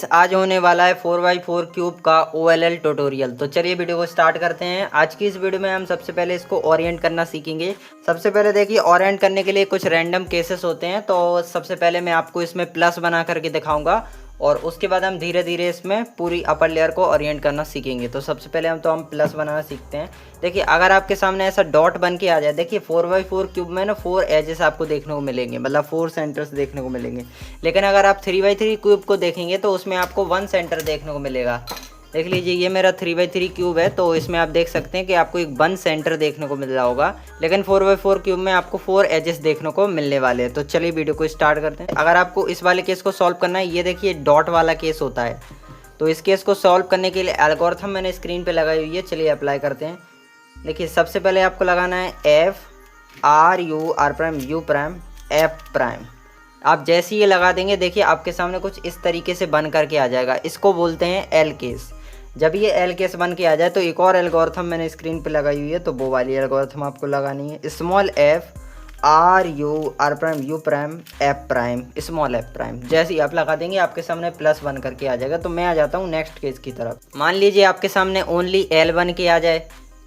आज होने वाला है 4x4 क्यूब का OLL ट्यूटोरियल। तो चलिए वीडियो को स्टार्ट करते हैं। आज की इस वीडियो में हम सबसे पहले इसको ओरिएंट करना सीखेंगे। सबसे पहले देखिए, ओरिएंट करने के लिए कुछ रैंडम केसेस होते हैं। तो सबसे पहले मैं आपको इसमें प्लस बना करके दिखाऊंगा और उसके बाद हम धीरे धीरे इसमें पूरी अपर लेयर को ओरिएंट करना सीखेंगे। तो सबसे पहले हम प्लस बनाना सीखते हैं। देखिए, अगर आपके सामने ऐसा डॉट बन के आ जाए, देखिए 4x4 क्यूब में ना 4 एजेस आपको देखने को मिलेंगे, मतलब 4 सेंटर्स देखने को मिलेंगे। लेकिन अगर आप 3x3 क्यूब को देखेंगे तो उसमें आपको 1 सेंटर देखने को मिलेगा। देख लीजिए, ये मेरा 3x3 क्यूब है, तो इसमें आप देख सकते हैं कि आपको एक 1 सेंटर देखने को मिल रहा होगा। लेकिन 4x4 क्यूब में आपको 4 एजेस देखने को मिलने वाले हैं। तो चलिए वीडियो को स्टार्ट करते हैं। अगर आपको इस वाले केस को सॉल्व करना है, ये देखिए डॉट वाला केस होता है। तो इस केस को सॉल्व करने के लिए एल्गोरिथम मैंने स्क्रीन पर लगाई हुई है। चलिए अप्लाई करते हैं। देखिए, सबसे पहले आपको लगाना है F आप जैसे ही ये लगा देंगे, देखिए आपके सामने कुछ इस तरीके से बन करके आ जाएगा। इसको बोलते हैं एल केस। जब ये एल केस बन के आ जाए तो एक और एल्गोरिथम मैंने स्क्रीन पे लगाई हुई है, तो वो वाली एल्गोरिथम आपको लगानी है। Small f f'। जैसे ही आप लगा देंगे आपके सामने प्लस बन करके आ जाएगा। तो मैं आ जाता हूँ नेक्स्ट केस की तरफ। मान लीजिए आपके सामने ओनली एल बन के आ जाए,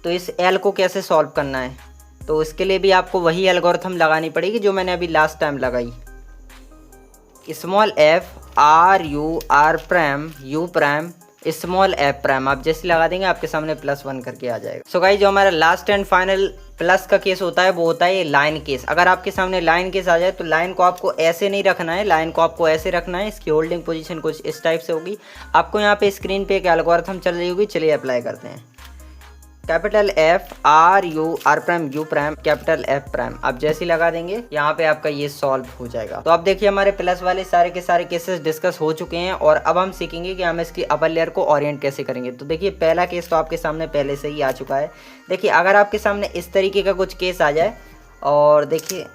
तो इस एल को कैसे सॉल्व करना है, तो इसके लिए भी आपको वही एल्गोरिथम लगानी पड़ेगी जो मैंने अभी लास्ट टाइम लगाई। Small f small f'। आप जैसे लगा देंगे आपके सामने प्लस बन करके आ जाएगा। सो गाइस, जो हमारा लास्ट एंड फाइनल प्लस का केस होता है वो होता है लाइन केस। अगर आपके सामने लाइन केस आ जाए तो लाइन को आपको ऐसे नहीं रखना है, लाइन को आपको ऐसे रखना है। इसकी होल्डिंग पोजीशन कुछ इस टाइप से होगी। आपको यहाँ पे स्क्रीन पे एक एल्गोरिथम चल रही होगी। चलिए अप्लाई करते हैं। Capital F capital F'। आप जैसे लगा देंगे यहाँ पे आपका ये सॉल्व हो जाएगा। तो अब देखिए, हमारे प्लस वाले सारे के सारे केसेस डिस्कस हो चुके हैं और अब हम सीखेंगे कि हम इसकी अपर लेयर को ओरिएंट कैसे करेंगे। तो देखिए, पहला केस तो आपके सामने पहले से ही आ चुका है। देखिए, अगर आपके सामने इस तरीके का कुछ केस आ जाए और देखिए,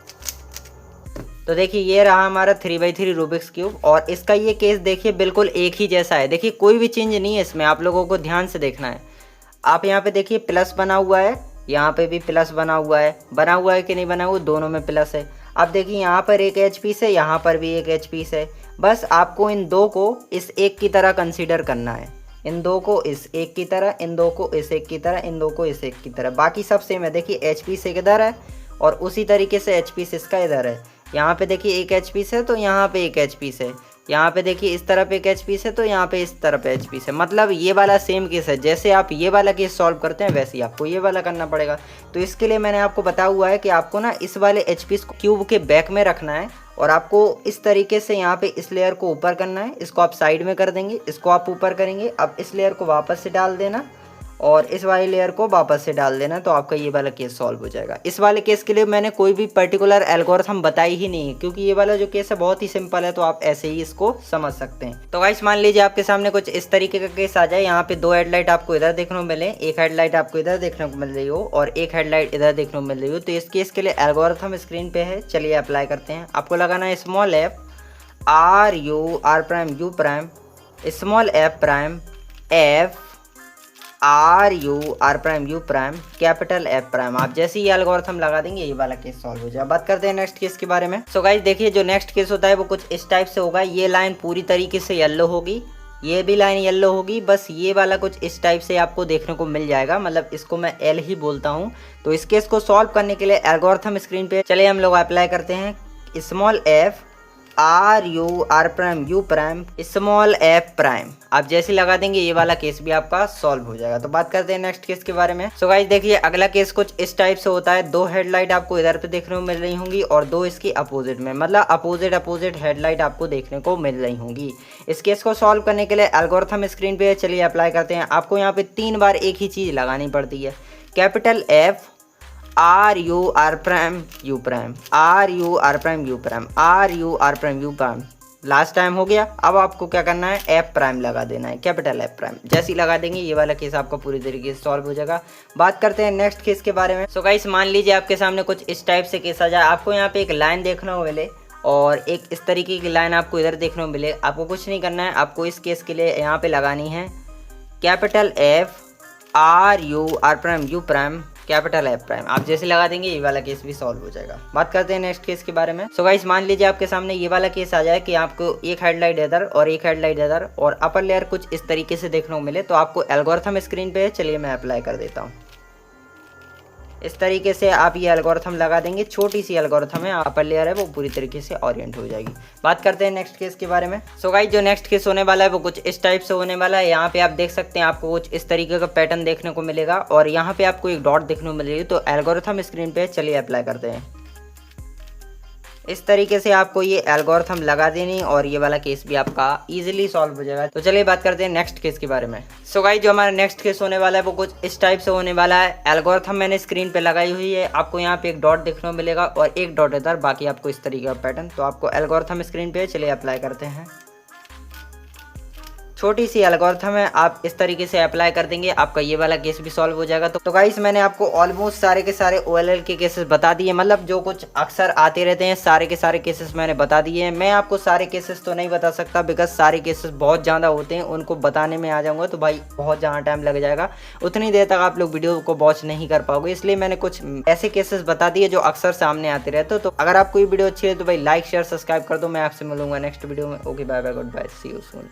तो देखिए ये रहा हमारा 3x3 रूबिक्स क्यूब और इसका ये केस देखिए बिल्कुल एक ही जैसा है। देखिए कोई भी चेंज नहीं है इसमें, आप लोगों को ध्यान से देखना है। आप यहाँ पे देखिए प्लस बना हुआ है, यहाँ पे भी प्लस बना हुआ है कि नहीं बना हुआ, दोनों में प्लस है। अब देखिए यहाँ पर एक एच पीस है, यहाँ पर भी एक एच पीस है। बस आपको इन दो को इस एक की तरह कंसीडर करना है, इन दो को इस एक की तरह, इन दो को इस एक की तरह, इन दो को इस एक की तरह। बाकी सब सेम है। देखिए एच पीस एक इधर है और उसी तरीके से एच पीस इसका इधर है। यहाँ पे देखिए एक एच पीस है तो यहाँ पे एक एच पीस है। यहाँ पे देखिए इस तरफ एक एच पीस है तो यहाँ पे इस तरफ एच पीस है। मतलब ये वाला सेम केस है। जैसे आप ये वाला केस सॉल्व करते हैं वैसे ही आपको ये वाला करना पड़ेगा। तो इसके लिए मैंने आपको बताया हुआ है कि आपको ना इस वाले एच पीस को क्यूब के बैक में रखना है और आपको इस तरीके से यहाँ पे इस लेयर को ऊपर करना है। इसको आप साइड में कर देंगे, इसको आप ऊपर करेंगे। अब इस लेयर को वापस से डाल देना और इस वाली लेयर को वापस से डाल देना, तो आपका ये वाला केस सॉल्व हो जाएगा। इस वाले केस के लिए मैंने कोई भी पर्टिकुलर एल्गोरिथम बताई ही नहीं है, क्योंकि ये वाला जो केस है बहुत ही सिंपल है, तो आप ऐसे ही इसको समझ सकते हैं। तो गाइस, मान लीजिए आपके सामने कुछ इस तरीके का केस आ जाए। यहाँ पे 2 हेडलाइट आपको इधर देखने को मिले, एक हेडलाइट आपको इधर देखने को मिल रही हो और एक हेडलाइट इधर देखने को मिल रही हो। तो इस केस के लिए एल्गोरिथम स्क्रीन पे है। चलिए अप्लाई करते हैं। आपको लगाना है small f small capital F'। आप जैसे ही एल्गोरिथम लगा देंगे ये वाला केस सॉल्व हो जाएगा। बात करते हैं नेक्स्ट केस के बारे में। सो गाइस देखिए, जो नेक्स्ट केस होता है वो कुछ इस टाइप से होगा। ये लाइन पूरी तरीके से येलो होगी, ये भी लाइन येलो होगी। बस ये वाला कुछ इस टाइप से आपको देखने को मिल जाएगा, मतलब इसको मैं एल ही बोलता हूँ। तो इस केस को सॉल्व करने के लिए एल्गोरिथम स्क्रीन पे चलिए हम लोग अप्लाई करते हैं। Small f small f'। आप जैसे लगा देंगे ये वाला केस भी आपका सॉल्व हो जाएगा। तो बात करते हैं नेक्स्ट केस के बारे में। सो गाइस देखिए, अगला केस कुछ इस टाइप से होता है। 2 हेडलाइट आपको इधर पे देखने को मिल रही होंगी और 2 इसकी अपोजिट में, मतलब अपोजिट हेडलाइट आपको देखने को मिल रही होंगी। इस केस को सॉल्व करने के लिए एल्गोरिथम स्क्रीन पे चलिए अप्लाई करते हैं। आपको यहाँ पे 3 बार एक ही चीज़ लगानी पड़ती है। कैपिटल F लास्ट टाइम हो गया। अब आपको क्या करना है, F' लगा देना है, कैपिटल F'। जैसे ही लगा देंगे ये वाला केस आपका पूरी तरीके से सॉल्व हो जाएगा। बात करते हैं नेक्स्ट केस के बारे में। सो गाइस, मान लीजिए आपके सामने कुछ इस टाइप से केस आ जाए। आपको यहाँ पे एक लाइन देखने को मिले और एक इस तरीके की लाइन आपको इधर देखने को मिले। आपको कुछ नहीं करना है, आपको इस केस के लिए यहाँ पे लगानी है capital F capital F prime. आप जैसे लगा देंगे ये वाला केस भी सॉल्व हो जाएगा। बात करते हैं नेक्स्ट केस के बारे में। सो गाइस मान लीजिए आपके सामने ये वाला केस आ जाए कि आपको एक हेडलाइट इधर और एक हेडलाइट इधर और अपर लेयर कुछ इस तरीके से देखने को मिले, तो आपको एल्गोरिथम स्क्रीन पे है, चलिए मैं अप्लाई कर देता हूँ। इस तरीके से आप ये एल्गोरिथम लगा देंगे, छोटी सी एल्गोरिथम है, अपर लेयर है वो पूरी तरीके से ओरिएंट हो जाएगी। बात करते हैं नेक्स्ट केस के बारे में। सो गाइस जो नेक्स्ट केस होने वाला है वो कुछ इस टाइप से होने वाला है। यहाँ पे आप देख सकते हैं आपको कुछ इस तरीके का पैटर्न देखने को मिलेगा और यहाँ पे आपको एक डॉट देखने को मिलेगी। तो एल्गोरिथम स्क्रीन पे चलिए अप्लाई करते हैं। इस तरीके से आपको ये एल्गोरिथम लगा देनी और ये वाला केस भी आपका इजीली सॉल्व हो जाएगा। तो चलिए बात करते हैं नेक्स्ट केस के बारे में। सो गाइस जो हमारा नेक्स्ट केस होने वाला है वो कुछ इस टाइप से होने वाला है। एल्गोरिथम मैंने स्क्रीन पे लगाई हुई है, आपको यहाँ पे एक डॉट देखने को मिलेगा और एक डॉट इधर, बाकी आपको इस तरीके का पैटर्न। तो आपको एल्गोरिथम स्क्रीन पे चलिए अप्लाई करते हैं। छोटी सी एल्गोरिथम है, आप इस तरीके से अप्लाई कर देंगे, आपका ये वाला केस भी सॉल्व हो जाएगा। तो गाइस मैंने आपको ऑलमोस्ट सारे के सारे OLL के केसेस बता दिए, मतलब जो कुछ अक्सर आते रहते हैं सारे के सारे केसेस मैंने बता दिए हैं। मैं आपको सारे केसेस तो नहीं बता सकता बिकॉज सारे केसेस बहुत ज़्यादा होते हैं, उनको बताने में आ जाऊँगा तो भाई बहुत ज़्यादा टाइम लग जाएगा, उतनी देर तक आप लोग वीडियो को वॉच नहीं कर पाओगे। इसलिए मैंने कुछ ऐसे केसेस बता दिए जो अक्सर सामने आते रहते हो। तो अगर आपको ये वीडियो अच्छी है तो भाई लाइक शेयर सब्सक्राइब कर दो। मैं आपसे मिलूंगा नेक्स्ट वीडियो में। Okay bye bye, good bye, see you soon.